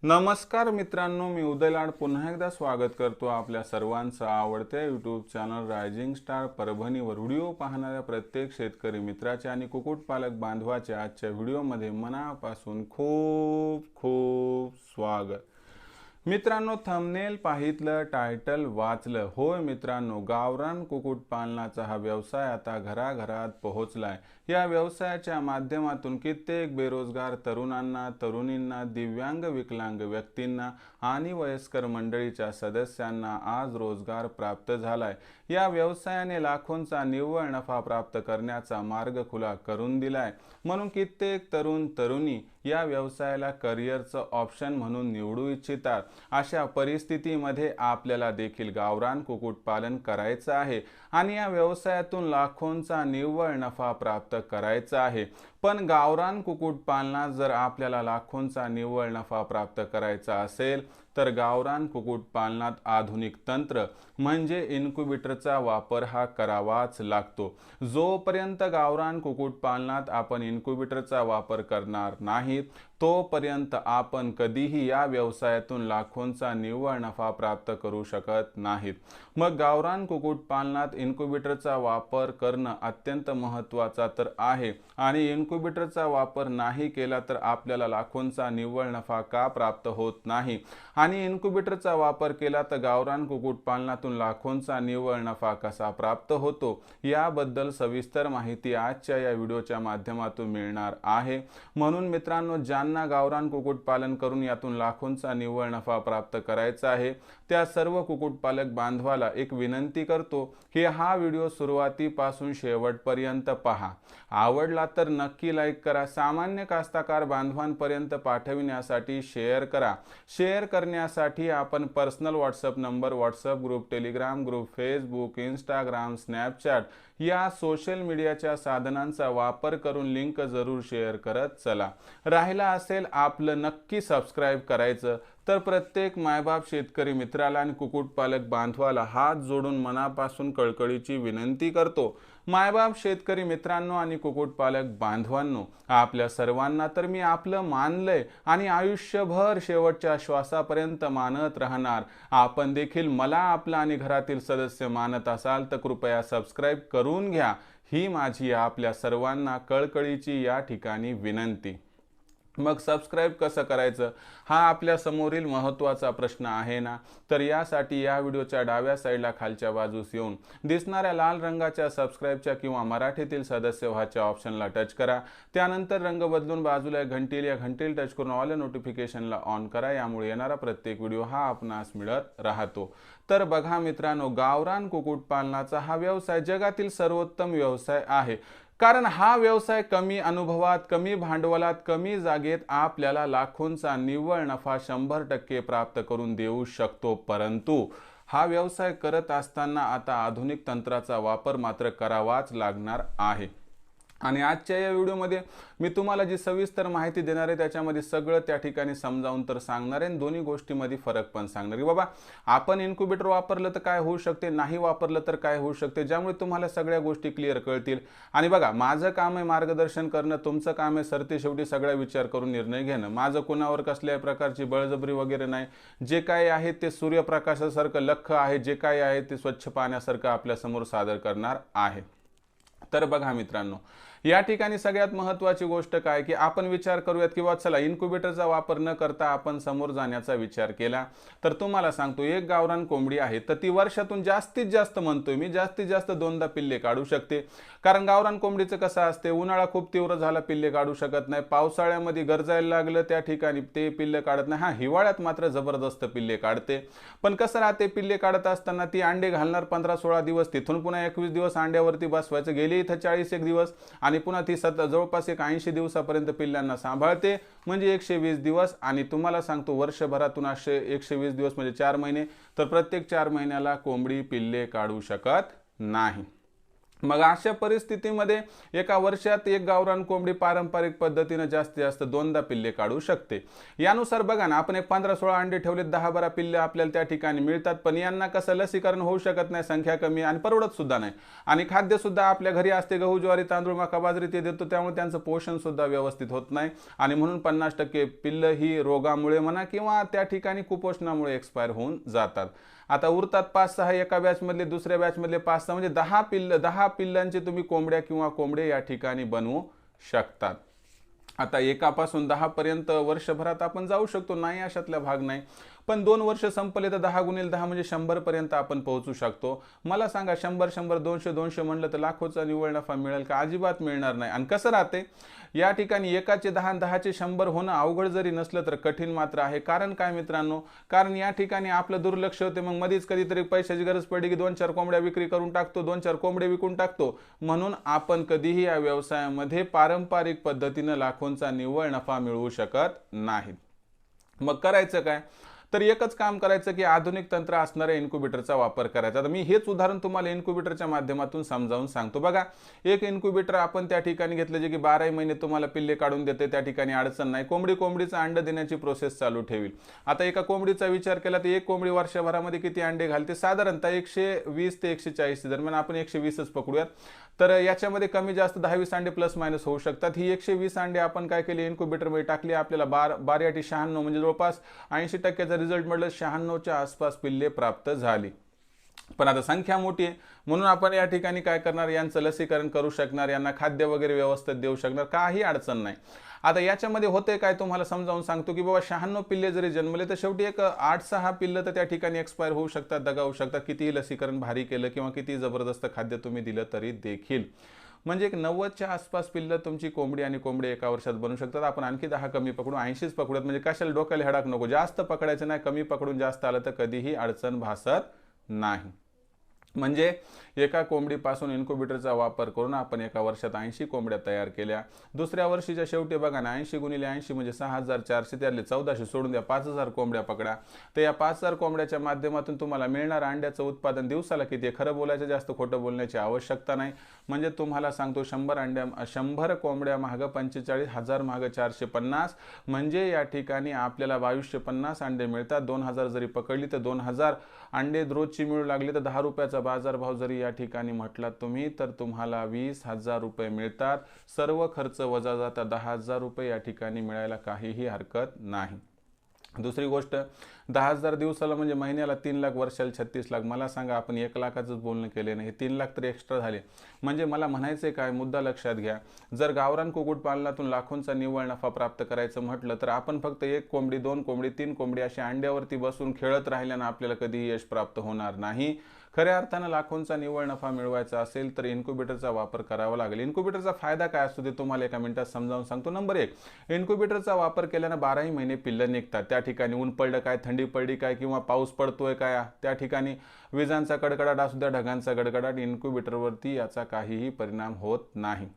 नमस्कार मित्रांनो, मी उदयलाड पुन्हा एकदा स्वागत करतो आपल्या सर्वांचं आवडत्या यूट्यूब चॅनल रायझिंग स्टार परभणीवर व्हिडिओ पाहणाऱ्या प्रत्येक शेतकरी मित्राचे आणि कुक्कुटपालक बांधवाचे आजच्या व्हिडिओमध्ये मनापासून खूप खूप स्वागत। मित्रांनो, थंबनेल पाहितलं, टायटल वाचलं। होय मित्रांनो, गावरान कुक्कुटपालनाचा हा व्यवसाय आता घराघरात पोहोचलाय। या व्यवसायाच्या माध्यमातून कित्येक बेरोजगार तरुणांना, तरुणींना, दिव्यांग विकलांग व्यक्तींना आणि वयस्कर मंडळीच्या सदस्यांना आज रोजगार प्राप्त झालाय। या व्यवसायाने लाखोंचा निव्वळ नफा प्राप्त करण्याचा मार्ग खुला करून दिलाय। म्हणून कित्येक तरुण तरुणी या व्यवसायाला करिअरचं ऑप्शन म्हणून निवडू इच्छितात। अशा परिस्थितीमध्ये आपल्याला देखील गावरान कुक्कुटपालन करायचं आहे आणि या व्यवसायातून लाखोंचा निव्वळ नफा प्राप्त करायचा आहे। पण गावरान कुक्कुटपालनात जर आपल्याला लाखोंचा निव्वळ नफा प्राप्त करायचा असेल तर गावरान कुक्कुटपालनात आधुनिक तंत्र म्हणजे इन्क्युबेटरचा वापर हा करावाच लागतो। जोपर्यंत गावरान कुक्कुटपालनात आपण इन्क्युबेटरचा वापर करणार नाही तोपर्यंत आपण कधीही या व्यवसायातून लाखोंचा निव्वळ नफा प्राप्त करू शकत नाहीत। मग गावरान कुक्कुटपालनात इन्क्युबेटरचा वापर करणं अत्यंत महत्त्वाचा तर आहे आणि इन्क्युबेटरचा वापर नाही केला तर आपल्याला लाखोंचा निव्वळ नफा का प्राप्त होत नाही आणि इन्क्युबेटरचा वापर केला तर गावरान कुक्कुटपालनातून लाखोंचा निव्वळ नफा कसा प्राप्त होतो याबद्दल सविस्तर माहिती आजच्या या व्हिडिओच्या माध्यमातून मिळणार आहे। म्हणून मित्रांनो, ज्यांना गावरान कुक्कुटपालन करून यातून लाखोंचा निव्वळ नफा प्राप्त करायचा आहे त्या सर्व कुक्कुटपालक बांधवाला एक विनंती करतो की हा व्हिडिओ सुरुवातीपासून शेवटपर्यंत पहा। आवडला तर नक्की लाईक करा। सामान्य कास्तकार बांधवांपर्यंत पाठविण्यासाठी शेअर करा। शेअर करण्यासाठी आपण personal WhatsApp number, WhatsApp group, Telegram group, Facebook, Instagram, Snapchat या सोशल मीडियाच्या साधनांचा वापर करून लिंक जरूर शेअर करत चला। राहिला असेल आपलं नक्की सबस्क्राइब करायचं तर प्रत्येक मायबाप शेतकरी मित्राला आणि कुक्कुटपालक बांधवाला हात जोडून मनापासून कळकळीची विनंती करतो। मायबाप शेतकरी मित्रांनो आणि कुक्कुटपालक बांधवांनो, आपल्या सर्वांना तर मी आपलं मानलंय आणि आयुष्यभर शेवटच्या श्वासापर्यंत मानत राहणार। आपण देखील मला आपला आणि घरातील सदस्य मानत असाल तर कृपया सबस्क्राइब करून घ्या, ही माझी आपल्या सर्वांना कळकळीची या ठिकाणी विनंती। मग सबस्क्राइब कसं करायचं हा आपल्या समोरील महत्त्वाचा प्रश्न आहे ना, तर यासाठी या व्हिडिओच्या डाव्या साईडला खालच्या बाजूस येऊन दिसणाऱ्या लाल रंगाच्या सबस्क्राइबच्या किंवा मराठीतील सदस्य व्हाच्या ऑप्शनला टच करा। त्यानंतर रंग बदलून बाजूला घंटील या घंटील टच करून ऑल नोटिफिकेशनला ऑन करा। यामुळे येणारा प्रत्येक व्हिडिओ हा आपणास मिळत राहतो। तर बघा मित्रांनो, गावरान कुक्कुटपालनाचा हा व्यवसाय जगातील सर्वोत्तम व्यवसाय आहे, कारण हा व्यवसाय कमी अनुभवात, कमी भांडवलात, कमी जागेत आपल्याला लाखोंचा निव्वळ नफा 100% प्राप्त करून देऊ शकतो। परंतु हा व्यवसाय करत असताना आता आधुनिक तंत्राचा वापर मात्र करावाच लागणार आहे। आणि आजच्या या व्हिडिओमध्ये मी तुम्हाला जी सविस्तर माहिती देणार आहे त्याच्यामध्ये सगळं त्या ठिकाणी समजावून तर सांगणार आहे, दोन्ही गोष्टींमध्ये फरक पण सांगणार आहे। बाबा, आपण इन्क्युबेटर वापरलं तर काय होऊ शकते, नाही वापरलं तर काय होऊ शकते, ज्यामुळे तुम्हाला सगळ्या गोष्टी क्लिअर कळतील। आणि बघा, माझं काम आहे मार्गदर्शन करणं, तुमचं काम आहे सरते शेवटी सगळा विचार करून निर्णय घेणं। माझं कोणावर कसल्याही प्रकारची बळजबरी वगैरे नाही। जे काय आहे ते सूर्यप्रकाशासारखं लख्ख आहे, जे काय आहे ते स्वच्छ पाण्यासारखं आपल्या समोर सादर करणार आहे। तर बघा मित्रांनो, या ठिकाणी सगळ्यात महत्त्वाची गोष्ट काय की आपण विचार करूयात की चला इन्क्युबेटरचा वापर न करता आपण समोर जाण्याचा विचार केला तर तुम्हाला सांगतो, एक गावरान कोंबडी आहे तर ती वर्षातून जास्तीत जास्त म्हणतोय मी जास्तीत जास्त 2दा पिल्ले काढू शकते। कारण गावरान कोंबडीचं कसं असते, उन्हाळा खूप तीव्र झाला पिल्ले काढू शकत नाही, पावसाळ्यामध्ये गरजायला लागलं त्या ठिकाणी ते पिल्ले काढत नाही। हिवाळ्यात मात्र जबरदस्त पिल्ले काढते। पण कसं राहते, पिल्ले काढत असताना ती अंडे घालणार 15-16 दिवस, तिथून पुन्हा 21 दिवस अंड्यावरती बसवायचं, गेली इथं 40 दिवस आणि पुन्हा ती जवळपास 80 दिवसापर्यंत पिल्लांना सांभाळते, म्हणजे 120 दिवस। आणि तुम्हाला सांगतो, वर्षभरातून असे 120 दिवस म्हणजे 4 महिने, तर प्रत्येक 4 महिन्याला कोंबडी पिल्ले काढू शकत नाही। मग अशा परिस्थितीमध्ये एका वर्षात एक गावरान कोंबडी पारंपरिक पद्धतीने जास्तीत जास्त 2दा पिल्ले काढू शकते। यानुसार बघा ना, आपण एक 15-16 अंडे ठेवले, 10-12 पिल्ले आपल्याला त्या ठिकाणी मिळतात। पण यांना कसं लसीकरण होऊ शकत नाही, संख्या कमी आणि परवडत सुद्धा नाही, आणि खाद्य सुद्धा आपल्या घरी असते, गहू ज्वारी तांदूळ मका बाजरी ते देतो, त्यामुळे त्यांचं पोषण सुद्धा व्यवस्थित होत नाही, आणि म्हणून 50% पिल्लं ही रोगामुळे म्हणा किंवा त्या ठिकाणी कुपोषणामुळे एक्सपायर होऊन जातात। आता उरतात 5-6 एका बॅच मधले, दुसऱ्या बॅच मधले 5-6, म्हणजे 10 पिल्लांचे तुम्ही कोंबड्या किंवा कोंबडे या ठिकाणी बनवू शकतात। आता एकापासून 10 पर्यंत वर्षभरात आपण जाऊ शकतो, नाही अशातला भाग नाही, पण 2 वर्ष संपले तर 10 गुणिले 10 म्हणजे 100 पर्यंत आपण पोहोचू शकतो। मला सांगा 100 200 म्हणलं तर लाखोचा निव्वळ नफा मिळेल का? अजिबात मिळणार नाही। आणि कसं राहते या ठिकाणी, एकाचे 10 आणि 10चे 100 होणं अवघड जरी नसलं तर कठीण मात्र आहे। कारण काय मित्रांनो, कारण या ठिकाणी आपलं दुर्लक्ष होते, मग मध्येच कधीतरी पैशाची गरज पडली की 2-4 कोंबड्या विक्री करून टाकतो, 2-4 कोंबडे विकून टाकतो, म्हणून आपण कधीही या व्यवसायामध्ये पारंपरिक पद्धतीने लाखोंचा निव्वळ नफा मिळवू शकत नाही। मग करायचं काय? तर एकच काम करायचं की आधुनिक तंत्र असणाऱ्या इन्क्युबेटरचा वापर करायचा। आता मी हेच उदाहरण तुम्हाला इन्क्युबेटरच्या माध्यमातून समजावून सांगतो। बघा, एक इन्क्युबेटर आपण त्या ठिकाणी घेतलं जे की 12 महिने तुम्हाला पिल्ले काढून देते, त्या ठिकाणी अडचण नाही, कोंबडीचं अंड देण्याची प्रोसेस चालू ठेवील। आता एका कोंबडीचा विचार केला तर एक कोंबडी वर्षभरामध्ये किती अंडे घालते? साधारणतः 120 ते 140 दरम्यान, आपण 120च पकडूयात। तर याच्यामध्ये कमी जास्त 10-20 अंडे प्लस मायनस होऊ शकतात। ही 120 अंडे आपण काय केली, इन्क्युबेटरमध्ये टाकली, आपल्याला 12-96 म्हणजे जवळपास 80% रिझल्ट म्हटलं 96च्या आसपास पिल्ले प्राप्त झाली। पण आता संख्या मोठी आहे, म्हणून आपण या ठिकाणी काय करणार, यांचं लसीकरण करू शकणार, यांना खाद्य वगैरे व्यवस्थित देऊ शकणार, काही अडचण नाही। आता याच्यामध्ये होते काय तुम्हाला समजावून सांगतो की बाबा 96 पिल्ले जरी जन्मले तर शेवटी एक 8-6 पिल्लं तर त्या ठिकाणी एक्सपायर होऊ शकतात, दगावू शकतात, कितीही लसीकरण भारी केलं किंवा किती जबरदस्त खाद्य तुम्ही दिलं तरी देखील। म्हणजे एक 90च्या आसपास पिल्लं तुमची कोंबडी आणि कोंबडे एका वर्षात बनू शकतात। आपण आणखी 10 कमी पकडू, 80च पकडूयात, म्हणजे कशाला डोक्याला हेडाक नको, जास्त पकडायचं नाही, कमी पकडून जास्त आलं तर कधीही अडचण भासत नाही। म्हणजे एका कोंबडीपासून इन्क्युबेटरचा वापर करून आपण एका वर्षात 80 कोंबड्या तयार केल्या। दुसऱ्या वर्षीच्या शेवटी बघा ना, 80 गुणिले 80 म्हणजे 6400, त्यातले 1400 सोडून द्या, 5000 कोंबड्या पकडा। तर या 5000 कोंबड्याच्या माध्यमातून तुम्हाला मिळणार अंड्याचं उत्पादन दिवसाला किती आहे? खरं बोलायचं, जास्त खोटं बोलण्याची आवश्यकता नाही। म्हणजे तुम्हाला सांगतो 100 कोंबड्या मागं 45,000 मागं 450, म्हणजे या ठिकाणी आपल्याला 2250 अंडे मिळतात। 2000 जरी पकडली तर 2000 अंडे रोजची मिळू लागली तर 10 रुपयाचा बाजारभाव जरी या ठिकाणी म्हटलात तुम्ही तर तुम्हाला 20,000 रुपये मिळतात। सर्व खर्च वजा जाता 10,000 रुपये या ठिकाणी मिळायला काहीही हरकत नाही। दुसरी गोष्ट, 10,000 दिवसाला म्हणजे महिन्याला 3 लाख, वर्षाला 36 लाख। मला सांगा, आपण 1 लाखाचंच बोलणं केले नाही, 3 लाख तरी एक्स्ट्रा झाले। म्हणजे मला म्हणायचं काय, मुद्दा लक्षात घ्या, जर गावरान कुक्कुटपालनातून लाखोंचा निव्वळ नफा प्राप्त करायचं म्हटलं तर आपण फक्त 1 कोंबडी, 2 कोंबडी, 3 कोंबडी अशी अंड्यावरती बसून खेळत राहिल्यानं आपल्याला कधीही यश प्राप्त होणार नाही। खऱ्या अर्थानं लाखोंचा निव्वळ नफा मिळवायचा असेल तर इन्क्युबेटरचा वापर करावा लागेल। इन्क्युबेटरचा फायदा काय असतो ते तुम्हाला एका मिनिटात समजावून सांगतो। नंबर 1, इन्क्युबेटरचा वापर केल्यानं 12ही महिने पिल्लं निघतात। त्या ठिकाणी ऊन पडलं काय, थंडी पडली काय किंवा पाऊस पडतोय काय, त्या ठिकाणी विजांचा कडकडाट असू द्या, ढगांचा गडगडाट, इन्क्युबेटरवरती याचा काहीही परिणाम होत नाही।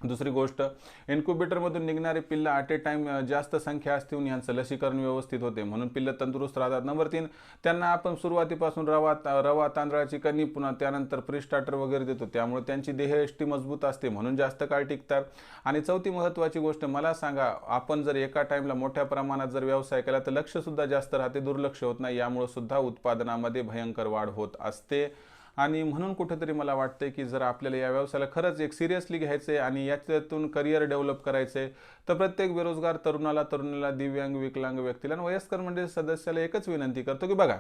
दुसरी गोष्ट, इन्क्युबेटरमधून निघणारे पिल्लं ॲट ए टाइम जास्त संख्या असतील, यांचं लसीकरण व्यवस्थित होते, म्हणून पिल्लं तंदुरुस्त राहतात। नंबर 3, त्यांना आपण सुरुवातीपासून रवा तांदळाची कणी, पुन्हा त्यानंतर प्री स्टार्टर वगैरे देतो, त्यामुळे त्यांची देहयष्टी मजबूत असते, म्हणून जास्त काळ टिकतात। आणि चौथी महत्त्वाची गोष्ट, मला सांगा, आपण जर एका टाइमला मोठ्या प्रमाणात जर व्यवसाय केला तर लक्ष सुद्धा जास्त राहते, दुर्लक्ष होत नाही, यामुळे सुद्धा उत्पादनामध्ये भयंकर वाढ होत असते। आणि म्हणून कुठेतरी मला वाटते की जर आपल्याला या व्यवसायाला खरंच एक सिरियसली घ्यायचं आहे आणि याच्यातून करिअर डेव्हलप करायचं आहे तर प्रत्येक बेरोजगार तरुणाला, दिव्यांग, विकलांग व्यक्तीला आणि वयस्कर मंडळी सदस्याला एकच विनंती करतो की बघा,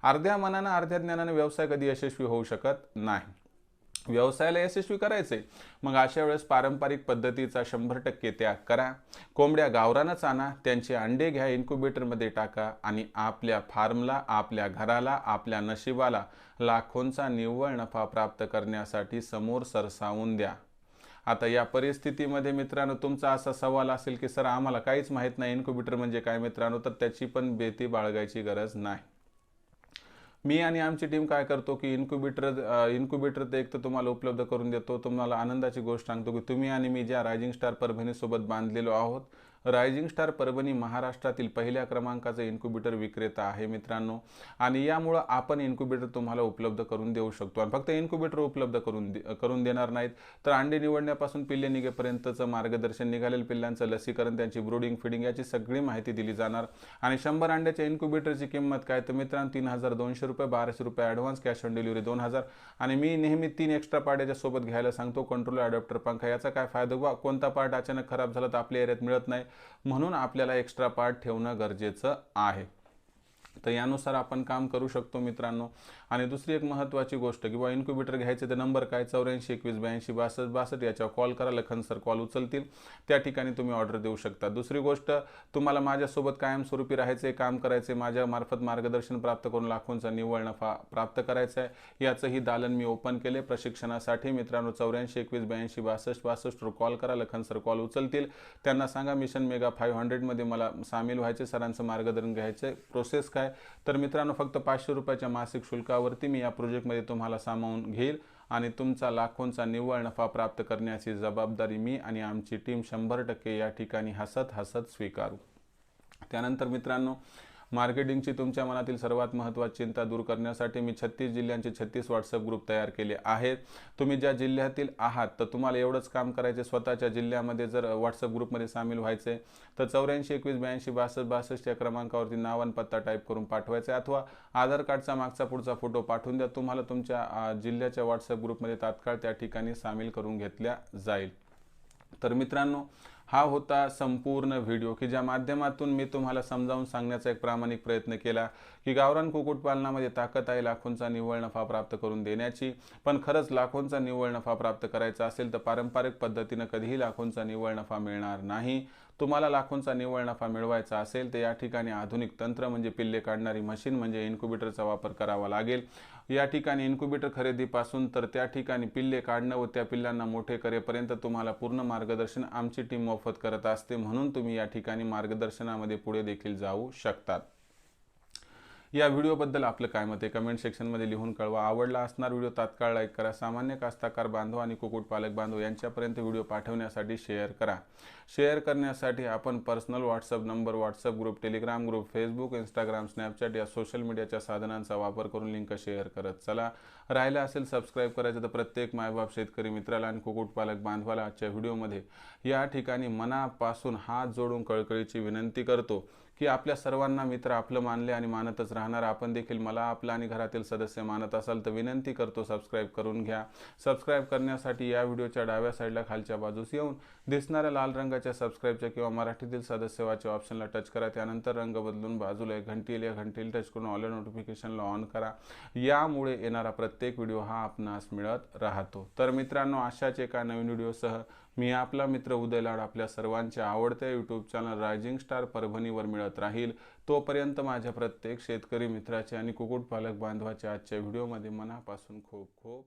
अर्ध्या मनानं अर्ध्या ज्ञानानं व्यवसाय कधी यशस्वी होऊ शकत नाही। व्यवसायाला यशस्वी करायचे मग अशा वेळेस पारंपरिक पद्धतीचा 100% त्याग करा। कोंबड्या गावरानच आणा, त्यांचे अंडे घ्या, इन्क्युबेटरमध्ये टाका आणि आपल्या फार्मला, आपल्या घराला, आपल्या नशिबाला लाखोंचा निव्वळ नफा प्राप्त करण्यासाठी समोर सरसावून द्या। आता या परिस्थितीमध्ये मित्रांनो तुमचा असा सवाल असेल की सर आम्हाला काहीच माहित नाही इन्क्युबेटर म्हणजे काय मित्रांनो, तर त्याची पण भीती बाळगायची गरज नाही। मी आणि आमची टीम काय करतो की इन्क्युबेटर तर एक तर तुम्हाला उपलब्ध करून देतो। तुम्हाला आनंदाची गोष्ट सांगतो की तुम्ही आणि मी ज्या रायझिंग स्टार परभणी सोबत बांधलेलो आहोत, रायझिंग स्टार परभणी महाराष्ट्रातील पहिल्या क्रमांकाचा इन्क्युबेटर विक्रेता आहे मित्रांनो, आणि यामुळे आपण इन्क्युबेटर तुम्हाला उपलब्ध करून देऊ शकतो। आणि फक्त इन्क्युबेटर उपलब्ध करून देणार नाहीत, तर अंडे निवडण्यापासून पिल्ले निघेपर्यंतचं मार्गदर्शन, निघालेल्या पिल्लांचं लसीकरण, त्यांची ब्रूडिंग, फीडिंग याची सगळी माहिती दिली जाणार। आणि 100 अंड्याच्या इन्क्युबेटरची किंमत काय तर मित्रांनो 3200 रुपये, 1200 रुपये ॲडव्हान्स, कॅश ऑन डिलिव्हरी 2000। आणि मी नेहमी 3 एक्स्ट्रा पार्ट याच्या सोबत घ्यायला सांगतो, कंट्रोल, अडॅप्टर, पंखा। याचा काय फायदा बा, कोणता पार्ट अचानक खराब झाला तर आपल्या एरियात मिळत नाही, म्हणून आपल्याला एक्स्ट्रा पार्ट ठेवणं गरजेचं आहे। तर यानुसार आपण काम करू शकतो मित्रांनो। आणि दुसरी एक महत्त्वाची गोष्ट की बा इन्क्युबेटर घ्यायचे तर नंबर काय 84 21 82 62 62 याच्यावर कॉल करा, लखन सर कॉल उचलतील, त्या ठिकाणी तुम्ही ऑर्डर देऊ शकता। दुसरी गोष्ट, तुम्हाला माझ्यासोबत कायमस्वरूपी राहायचे, काम करायचे, माझ्यामार्फत मार्गदर्शन प्राप्त करून लाखोंचा निव्वळ नफा प्राप्त करायचा आहे, याचंही दालन मी ओपन केले प्रशिक्षणासाठी। मित्रांनो 84 21 82 62 62 वर कॉल करा, लखन सर कॉल उचलतील, त्यांना सांगा मिशन मेगा 500 मध्ये मला सामील व्हायचे, सरांचं मार्गदर्शन घ्यायचे। प्रोसेस काय तर मित्रांनो फक्त 500 रुपयाच्या मासिक शुल्कावरती मी या प्रोजेक्टमध्ये तुम्हाला सामावून घेईल आणि तुमचा लाखोंचा निव्वळ नफा प्राप्त करण्याची जबाबदारी मी आणि आमची टीम 100% या ठिकाणी हसत हसत स्वीकारू। त्यानंतर मित्रांनो मार्केटिंगची तुमच्या मनातील सर्वात महत्त्वाची चिंता दूर करण्यासाठी मी 36 जिल्ह्यांचे 36 व्हॉट्सअप ग्रुप तयार केले आहेत। तुम्ही ज्या जिल्ह्यातील आहात तर तुम्हाला एवढंच काम करायचे, स्वतःच्या जिल्ह्यामध्ये जर व्हॉट्सअप ग्रुपमध्ये सामील व्हायचे तर 84 21 82 62 62 या क्रमांकावरती नाव आणि पत्ता टाईप करून पाठवायचा, अथवा आधार कार्डचा मागचा पुढचा फोटो पाठवून द्या, तुम्हाला तुमच्या जिल्ह्याच्या व्हॉट्सअप ग्रुपमध्ये तात्काळ त्या ठिकाणी सामील करून घेतल्या जाईल। तर मित्रांनो हा होता संपूर्ण व्हिडिओ की ज्या माध्यमातून मी तुम्हाला समजावून सांगण्याचा एक प्रामाणिक प्रयत्न केला की गावरान कुक्कुटपालनामध्ये ताकद आहे लाखोंचा निव्वळ नफा प्राप्त करून देण्याची। पण खरंच लाखोंचा निव्वळ नफा प्राप्त करायचा असेल तर पारंपरिक पद्धतीने कधीही लाखोंचा निव्वळ नफा मिळणार नाही। तुम्हाला लाखोंचा निव्वळ नफा मिळवायचा असेल तर या ठिकाणी आधुनिक तंत्र म्हणजे पिल्ले काढणारी मशीन म्हणजे इन्क्युबेटरचा वापर करावा लागेल। या ठिकाणी इन्क्युबेटर खरेदीपासून तर त्या ठिकाणी पिल्ले काढणं व त्या पिल्लांना मोठे करेपर्यंत तुम्हाला पूर्ण मार्गदर्शन आमची टीम मोफत करत असते, म्हणून तुम्ही या ठिकाणी मार्गदर्शनामध्ये पुढे देखील जाऊ शकतात। या व्हिडिओबद्दल आपलं काय मत आहे कमेंट सेक्शनमध्ये लिहून कळवा। आवडला असणार व्हिडिओ तात्काळ लाईक करा, सामान्य कास्तकार बांधव आणि कुक्कुटपालक बांधव यांच्यापर्यंत व्हिडिओ पाठवण्यासाठी शेअर करा। शेअर करण्यासाठी आपण personal WhatsApp number, WhatsApp group, Telegram group, Facebook, Instagram, Snapchat या सोशल मीडियाच्या साधनांचा वापर करून लिंक शेअर करत चला। राहिलं असेल सबस्क्राईब करायचं तर प्रत्येक मायबाप शेतकरी मित्राला आणि कुक्कुटपालक बांधवाला आजच्या व्हिडिओमध्ये या ठिकाणी मनापासून हात जोडून कळकळीची विनंती करतो की आपल्या सर्वांना मित्र आपलं मानले आणि मानतच राहणार। आपण देखील मला आपला आणि घरातील सदस्य मानत असाल तर विनंती करतो सबस्क्राईब करून घ्या। सबस्क्राईब करण्यासाठी या व्हिडिओच्या डाव्या साईडला खालच्या बाजूस येऊन दिसणाऱ्या लाल रंगाच्या सबस्क्राईबच्या किंवा मराठीतील सदस्य वाच्या ऑप्शनला टच करा, त्यानंतर रंग बदलून बाजूला एक घंटी येईल, या घंटीला टच करून ऑल नोटिफिकेशनला ऑन करा, यामुळे येणारा प्रत्येक व्हिडिओ हा आपणास मिळत राहतो। तर मित्रांनो अशाच एका नवीन व्हिडिओसह मी आपला मित्र उदय लाड आपल्या सर्वांच्या आवडत्या यूट्यूब चॅनल रायझिंग स्टार परभणीवर मिळत राहील। तोपर्यंत माझ्या प्रत्येक शेतकरी मित्राचे आणि कुक्कुटपालक बांधवाच्या आजच्या व्हिडिओमध्ये मनापासून खूप खूप